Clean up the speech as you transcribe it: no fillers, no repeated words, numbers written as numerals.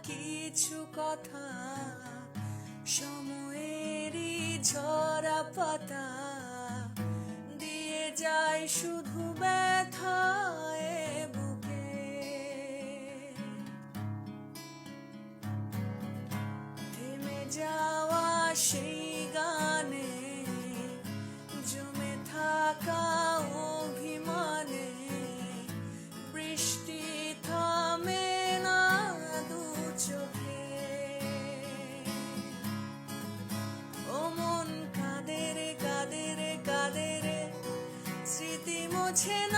কিছু কথা, সময়েরই ঝরা পাতা দিয়ে যায় শুধু ব্যথায় বুকে। থেমে যাওয়া সেই গানে, জমে থাকা অভিমানে, বৃষ্টি থামে না দু চোখে। ও মন কাঁদে রে, কাঁদে রে, কাঁদে রে, স্মৃতি মোছে না।